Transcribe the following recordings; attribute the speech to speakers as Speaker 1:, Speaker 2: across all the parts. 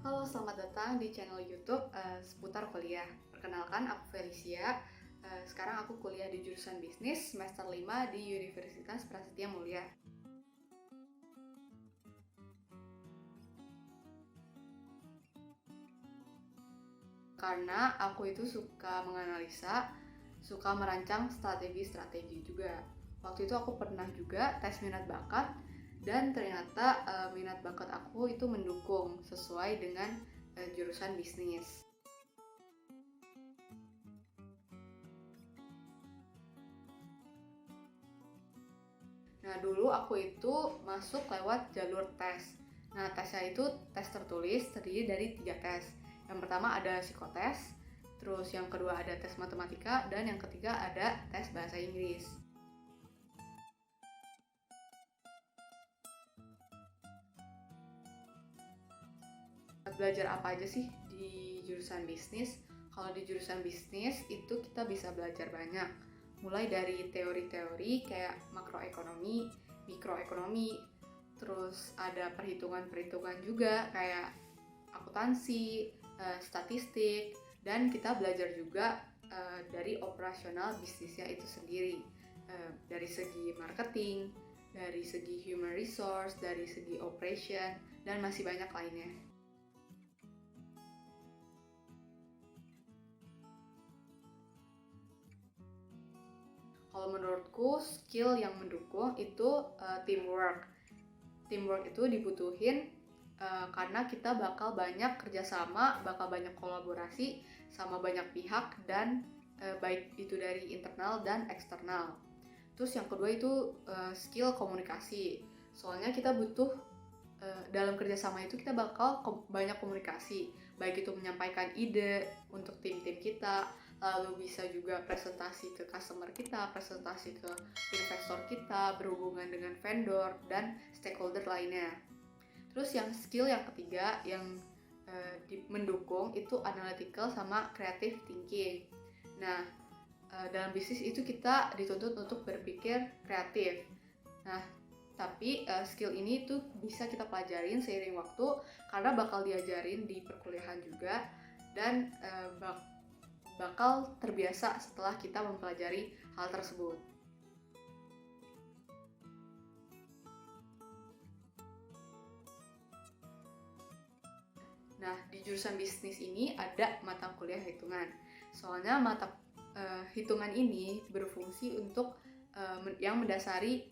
Speaker 1: Halo, selamat datang di channel YouTube seputar kuliah. Perkenalkan, aku Felicia. Sekarang aku kuliah di jurusan bisnis semester 5 di Universitas Prasetya Mulia. Karena aku itu suka menganalisa, suka merancang strategi-strategi juga. Waktu itu aku pernah juga tes minat bakat dan ternyata minat bakat aku itu mendukung sesuai dengan jurusan bisnis. Nah, dulu aku itu masuk lewat jalur tes. Nah, tesnya itu tes tertulis terdiri dari 3 tes. Yang pertama ada psikotes, terus yang kedua ada tes matematika, dan yang ketiga ada tes bahasa Inggris. Belajar apa aja sih di jurusan bisnis? Kalau di jurusan bisnis itu kita bisa belajar banyak. Mulai dari teori-teori kayak makroekonomi, mikroekonomi, terus ada perhitungan-perhitungan juga kayak akuntansi, statistik, dan kita belajar juga dari operasional bisnisnya itu sendiri, dari segi marketing, dari segi human resource, dari segi operation, dan masih banyak lainnya. Kalau menurutku skill yang mendukung itu teamwork. Teamwork itu dibutuhin karena kita bakal banyak kerjasama, bakal banyak kolaborasi sama banyak pihak dan baik itu dari internal dan eksternal. Terus yang kedua itu skill komunikasi. Soalnya kita butuh dalam kerjasama itu kita bakal banyak komunikasi, baik itu menyampaikan ide untuk tim-tim kita, lalu bisa juga presentasi ke customer kita, presentasi ke investor kita, berhubungan dengan vendor dan stakeholder lainnya. Terus yang skill yang ketiga yang mendukung itu analytical sama creative thinking. Nah, dalam bisnis itu kita dituntut untuk berpikir kreatif. Nah, tapi skill ini tuh bisa kita pelajarin seiring waktu karena bakal diajarin di perkuliahan juga dan bakal terbiasa setelah kita mempelajari hal tersebut. Nah, di jurusan bisnis ini ada mata kuliah hitungan. Soalnya mata hitungan ini berfungsi untuk yang mendasari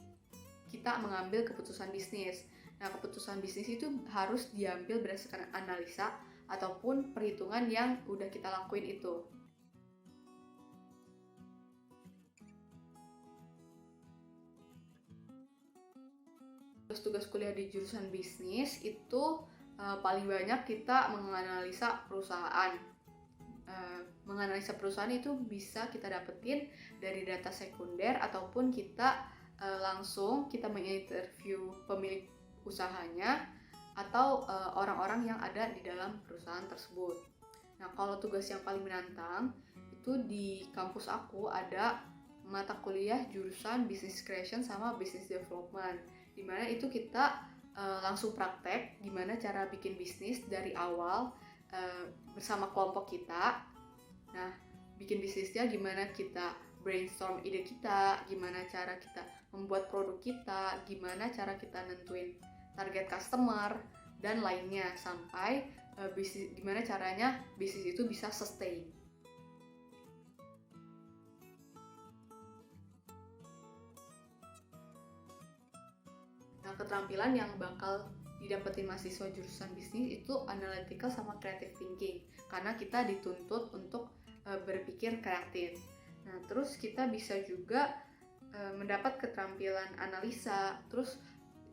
Speaker 1: kita mengambil keputusan bisnis. Nah, keputusan bisnis itu harus diambil berdasarkan analisa ataupun perhitungan yang udah kita lakuin itu. Tugas kuliah di jurusan bisnis itu paling banyak kita menganalisa perusahaan. Menganalisa perusahaan itu bisa kita dapetin dari data sekunder ataupun kita langsung kita menginterview pemilik usahanya atau orang-orang yang ada di dalam perusahaan tersebut. Nah, kalau tugas yang paling menantang itu di kampus aku ada mata kuliah jurusan Business Creation sama Business Development, dimana itu kita langsung praktek gimana cara bikin bisnis dari awal bersama kelompok kita. Nah, bikin bisnisnya gimana kita brainstorm ide kita, gimana cara kita membuat produk kita, gimana cara kita nentuin target customer, dan lainnya sampai bisnis, gimana caranya bisnis itu bisa sustain. Nah, keterampilan yang bakal didapetin mahasiswa jurusan bisnis itu analytical sama creative thinking karena kita dituntut untuk berpikir kreatif. Nah, terus kita bisa juga mendapat keterampilan analisa, terus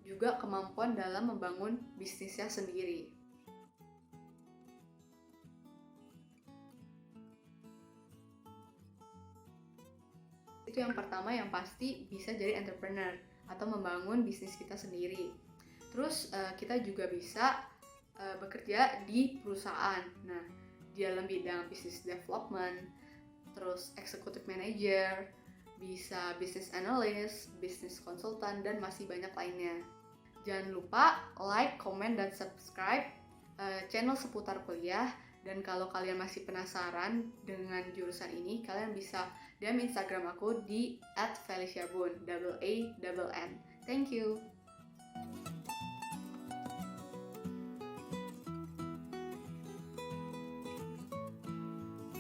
Speaker 1: juga kemampuan dalam membangun bisnisnya sendiri. Itu yang pertama, yang pasti bisa jadi entrepreneur atau membangun bisnis kita sendiri. Terus kita juga bisa bekerja di perusahaan. Nah, di dalam bidang business development, terus executive manager, bisa business analyst, business consultant, dan masih banyak lainnya. Jangan lupa like, comment, dan subscribe channel seputar kuliah. Dan kalau kalian masih penasaran dengan jurusan ini, kalian bisa DM Instagram aku di @feliciabun, double A double N. Thank you.